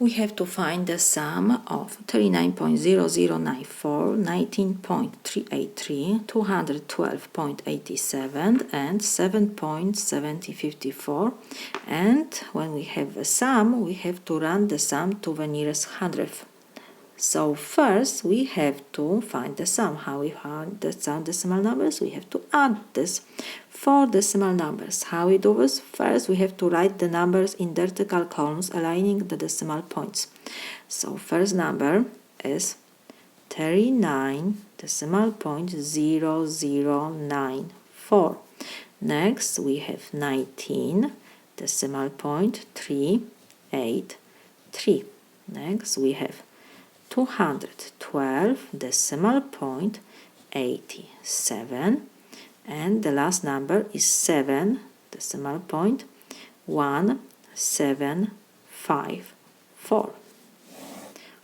We have to find the sum of 39.0094, 19.383, 212.87 and 7.7054, and when we have a sum, we have to run the sum to the nearest hundredth. So first we have to find the sum. How we find the sum decimal numbers? We have to add this 4 decimal numbers. How we do this? First we have to write the numbers in vertical columns aligning the decimal points. So first number is 39.0094. Next we have 19.383. Next we have 212.87, and the last number is 7.1754. We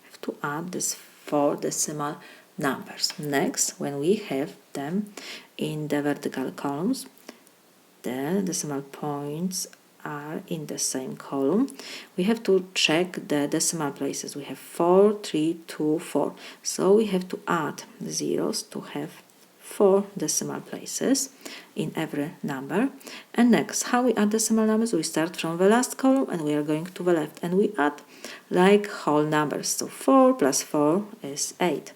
have to add these 4 decimal numbers. Next, when we have them in the vertical columns, the decimal points are in the same column. We have to check the decimal places. We have 4, 3, 2, 4. So we have to add the zeros to have 4 decimal places in every number. And next, how we add decimal numbers? We start from the last column and we are going to the left, and we add like whole numbers. So 4 plus 4 is 8.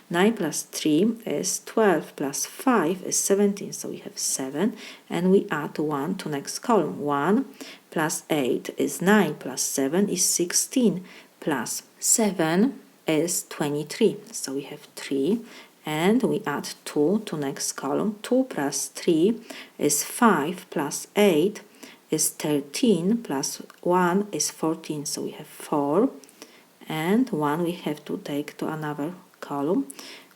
9 plus 3 is 12, plus 5 is 17, so we have 7, and we add 1 to next column. 1 plus 8 is 9, plus 7 is 16, plus 7 is 23, so we have 3, and we add 2 to next column. 2 plus 3 is 5, plus 8 is 13, plus 1 is 14, so we have 4, and 1 we have to take to another column.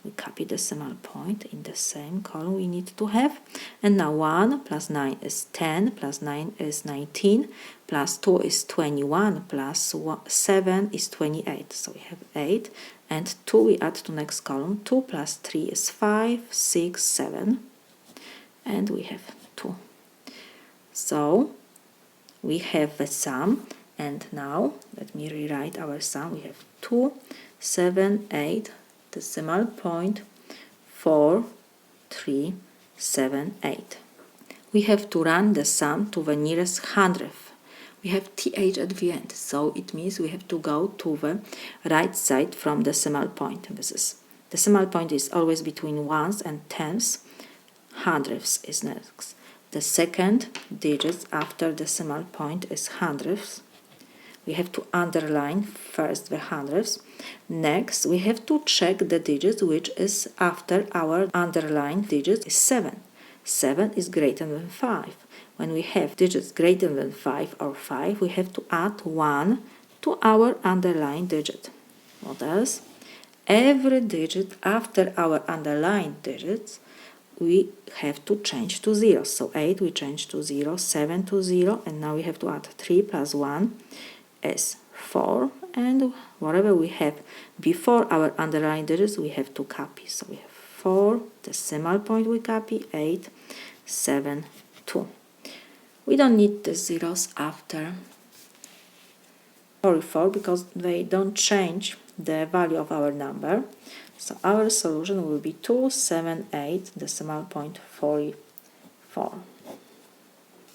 We copy the decimal point in the same column we need to have, and now 1 plus 9 is 10, plus 9 is 19, plus 2 is 21, plus 7 is 28, so we have 8, and 2 we add to next column. 2 plus 3 is 5, 6, 7, and we have 2. So we have a sum, and now let me rewrite our sum. We have 2, 7, 8, decimal point 4, 3, 7, 8. We have to run the sum to the nearest hundredth. We have th at the end, so it means we have to go to the right side from decimal point. This is decimal point is always between ones and tenths. Hundredths is next. The second digit after decimal point is hundredths. We have to underline first the hundredths. Next, we have to check the digit which is after our underlined digit is 7. 7 is greater than 5. When we have digits greater than 5 or 5, we have to add 1 to our underlined digit. What else? Every digit after our underlined digits we have to change to 0. So 8 we change to 0, 7 to 0, and now we have to add 3 plus 1 is 4, and whatever we have before our underlined digits we have to copy. So we have 4, decimal point we copy, 8, 7, 2. We don't need the zeros after 44 because they don't change the value of our number. So our solution will be 278, decimal point 44.